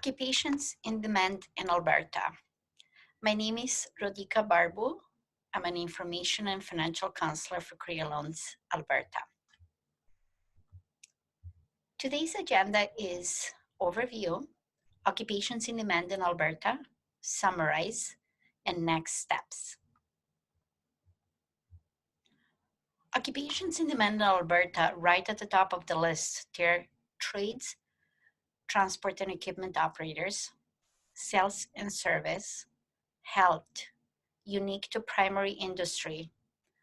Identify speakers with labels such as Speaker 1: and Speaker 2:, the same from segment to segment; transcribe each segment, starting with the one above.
Speaker 1: Occupations in demand in Alberta. My name is Rodika Barbu. I'm an information and financial counselor for Career Loans, Alberta. Today's agenda is overview, occupations in demand in Alberta, summarize, and next steps. Occupations in demand in Alberta, right at the top of the list, there are trades, transport and equipment operators, sales and service, health, unique to primary industry,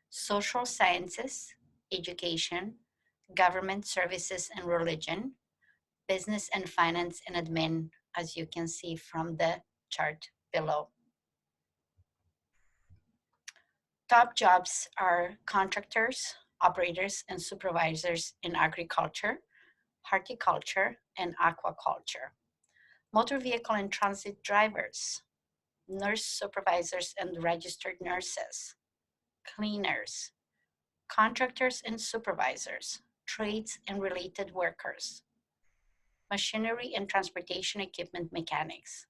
Speaker 1: social sciences, education, government services and religion, business and finance and admin, as you can see from the chart below. Top jobs are contractors, operators, and supervisors in agriculture, horticulture, and aquaculture. Motor vehicle and transit drivers, nurse supervisors and registered nurses, cleaners, contractors and supervisors, trades and related workers, machinery and transportation equipment mechanics,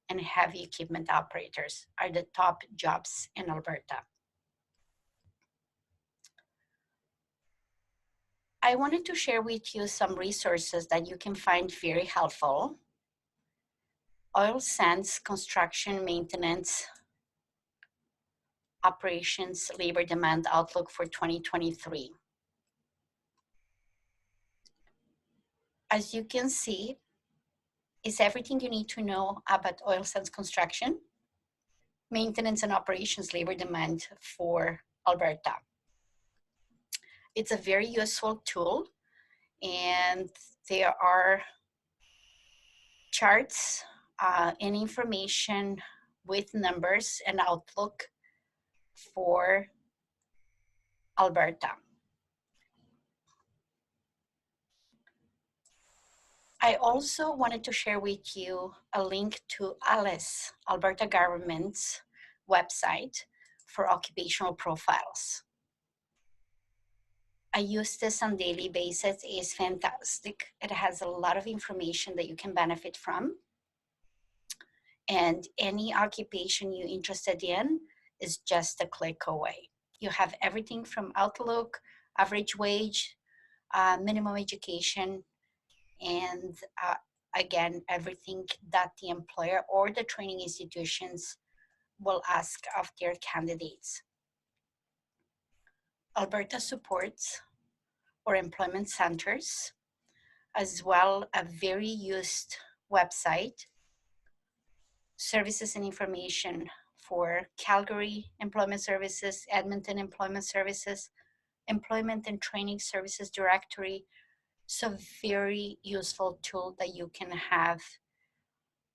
Speaker 1: and heavy equipment operators are the top jobs in Alberta. I wanted to share with you some resources that you can find very helpful. Oil sands, construction, maintenance, operations, labor demand outlook for 2023. As you can see, is everything you need to know about oil sands construction, maintenance and operations labor demand for Alberta. It's a very useful tool, and there are charts and information with numbers and outlook for Alberta. I also wanted to share with you a link to ALES, Alberta government's website for occupational profiles. I use this on a daily basis. It is fantastic. It has a lot of information that you can benefit from. And any occupation you're interested in is just a click away. You have everything from outlook, average wage, minimum education, and again, everything that the employer or the training institutions will ask of their candidates. Alberta supports or employment centers, as well a very used website, services and information for Calgary Employment Services, Edmonton Employment Services, Employment and Training Services Directory. So very useful tool that you can have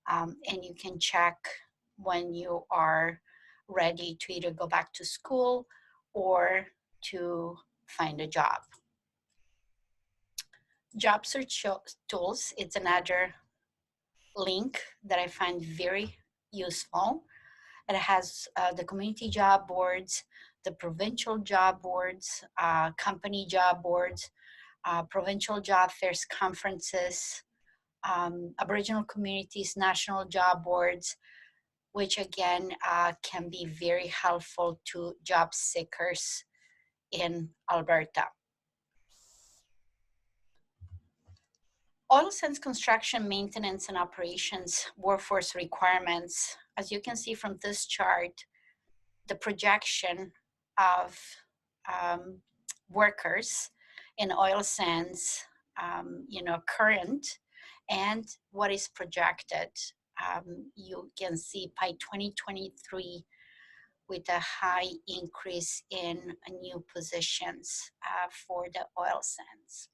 Speaker 1: and you can check when you are ready to either go back to school or to find a job. Job search tools, it's another link that I find very useful. It has the community job boards, the provincial job boards, company job boards, provincial job fairs conferences, Aboriginal communities, national job boards, which again can be very helpful to job seekers in Alberta. Oil sands construction, maintenance, and operations workforce requirements. As you can see from this chart, the projection of workers in oil sands, current and what is projected. You can see by 2023 with a high increase in new positions for the oil sands.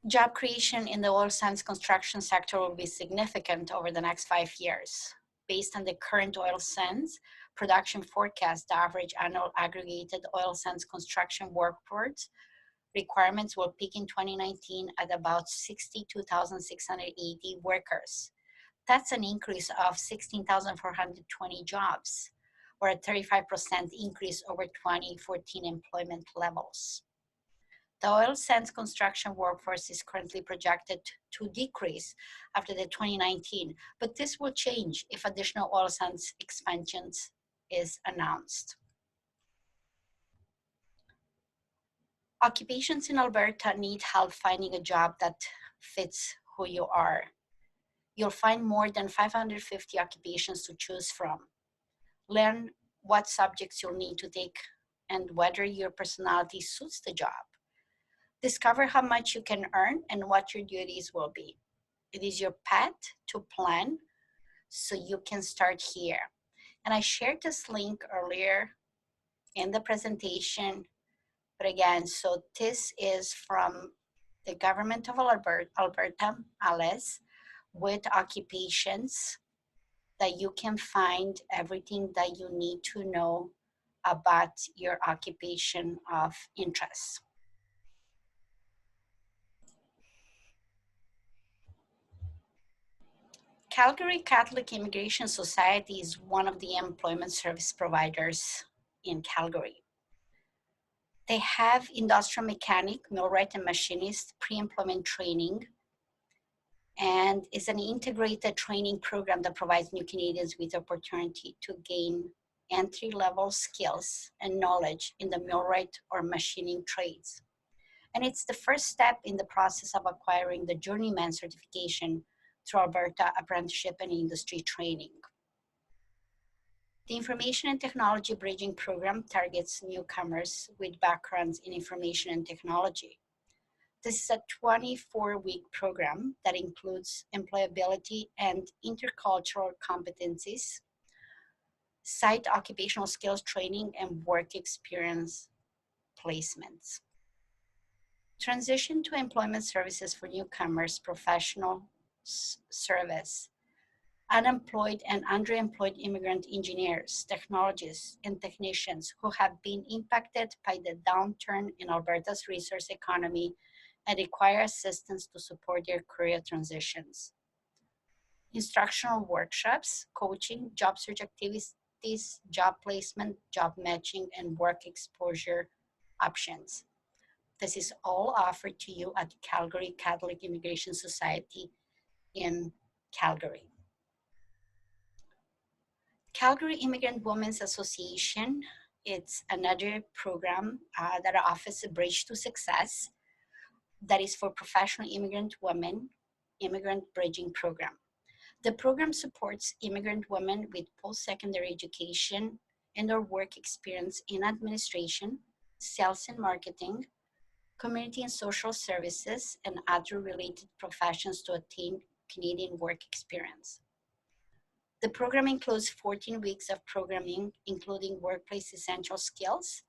Speaker 1: Job creation in the oil sands construction sector will be significant over the next 5 years. Based on the current oil sands production forecast, the average annual aggregated oil sands construction workforce requirements will peak in 2019 at about 62,680 workers. That's an increase of 16,420 jobs, or a 35% increase over 2014 employment levels. The oil sands construction workforce is currently projected to decrease after the 2019, but this will change if additional oil sands expansions is announced. Occupations in Alberta need help finding a job that fits who you are. You'll find more than 550 occupations to choose from. Learn what subjects you'll need to take and whether your personality suits the job. Discover how much you can earn and what your duties will be. It is your path to plan, so you can start here. And I shared this link earlier in the presentation, but again, so this is from the government of Alberta, ALES, with occupations that you can find everything that you need to know about your occupation of interest. Calgary Catholic Immigration Society is one of the employment service providers in Calgary. They have industrial mechanic, millwright, and machinist pre-employment training, and is an integrated training program that provides new Canadians with the opportunity to gain entry-level skills and knowledge in the millwright or machining trades. And it's the first step in the process of acquiring the journeyman certification through Alberta Apprenticeship and Industry Training. The Information and Technology Bridging Program targets newcomers with backgrounds in information and technology. This is a 24-week program that includes employability and intercultural competencies, site occupational skills training, and work experience placements. Transition to employment services for newcomers, professional service, unemployed and underemployed immigrant engineers, technologists, and technicians who have been impacted by the downturn in Alberta's resource economy and require assistance to support their career transitions. Instructional workshops, coaching, job search activities, job placement, job matching, and work exposure options. This is all offered to you at Calgary Catholic Immigration Society in Calgary. Calgary Immigrant Women's Association, it's another program that offers a Bridge to Success that is for professional immigrant women, immigrant bridging program. The program supports immigrant women with post-secondary education and or work experience in administration, sales and marketing, community and social services, and other related professions to attain Canadian work experience. The program includes 14 weeks of programming, including workplace essential skills,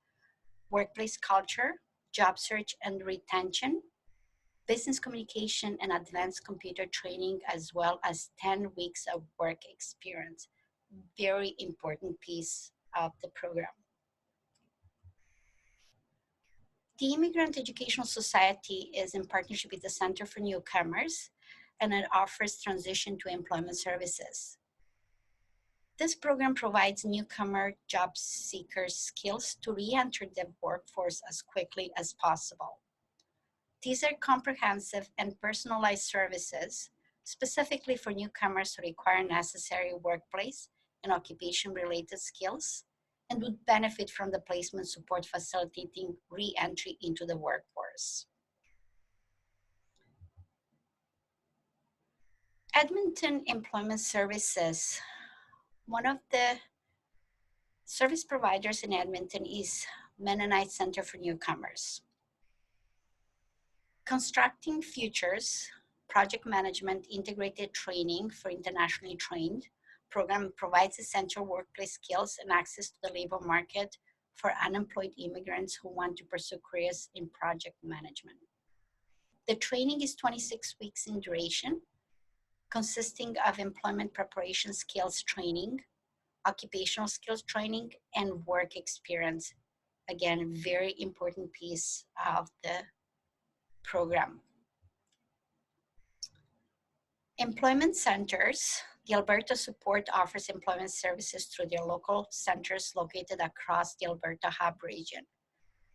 Speaker 1: workplace culture, job search and retention, business communication, and advanced computer training, as well as 10 weeks of work experience. Very important piece of the program. The Immigrant Educational Society is in partnership with the Center for Newcomers, and it offers transition to employment services. This program provides newcomer job seekers skills to re-enter the workforce as quickly as possible. These are comprehensive and personalized services specifically for newcomers who require necessary workplace and occupation-related skills and would benefit from the placement support facilitating re-entry into the workforce. Edmonton Employment Services. One of the service providers in Edmonton is Mennonite Center for Newcomers. Constructing Futures, project management integrated training for internationally trained program provides essential workplace skills and access to the labor market for unemployed immigrants who want to pursue careers in project management. The training is 26 weeks in duration, consisting of employment preparation skills training, occupational skills training, and work experience. Again, very important piece of the program. Employment centers. The Alberta Support offers employment services through their local centers located across the Alberta Hub region.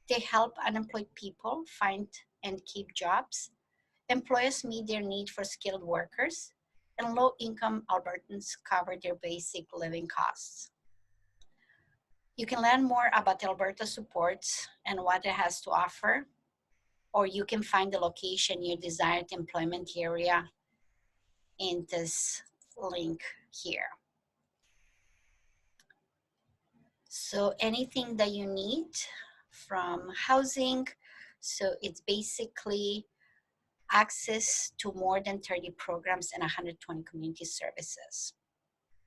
Speaker 1: They help unemployed people find and keep jobs. Employers meet their need for skilled workers, and low-income Albertans cover their basic living costs. You can learn more about Alberta supports and what it has to offer, or you can find the location your desired employment area in this link here. So anything that you need from housing, so it's basically access to more than 30 programs and 120 community services.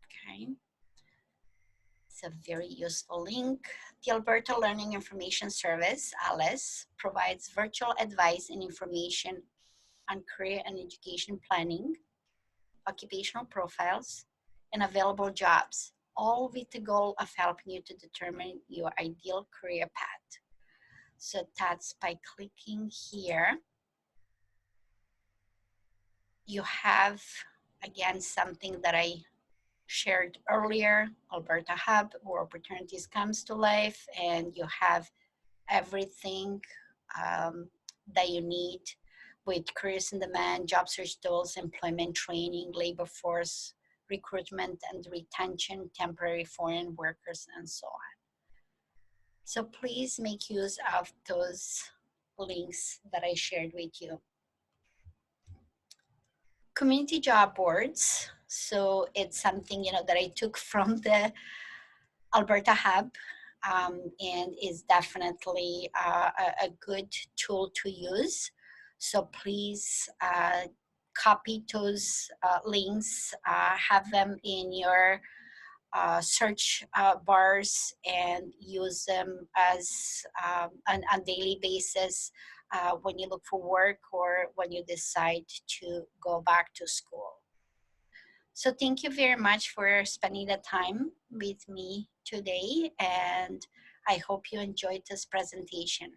Speaker 1: Okay, it's a very useful link. The Alberta Learning Information Service, ALIS, provides virtual advice and information on career and education planning, occupational profiles, and available jobs, all with the goal of helping you to determine your ideal career path. So that's by clicking here. You have, again, something that I shared earlier, Alberta Hub, where opportunities comes to life, and you have everything that you need with careers in demand, job search tools, employment training, labor force, recruitment and retention, temporary foreign workers, and so on. So please make use of those links that I shared with you. Community job boards. So it's something, that I took from the Alberta Hub, and is definitely a good tool to use. So please copy those links, have them in your search bars, and use them as on daily basis when you look for work or when you decide to go back to school. So thank you very much for spending the time with me today, and I hope you enjoyed this presentation.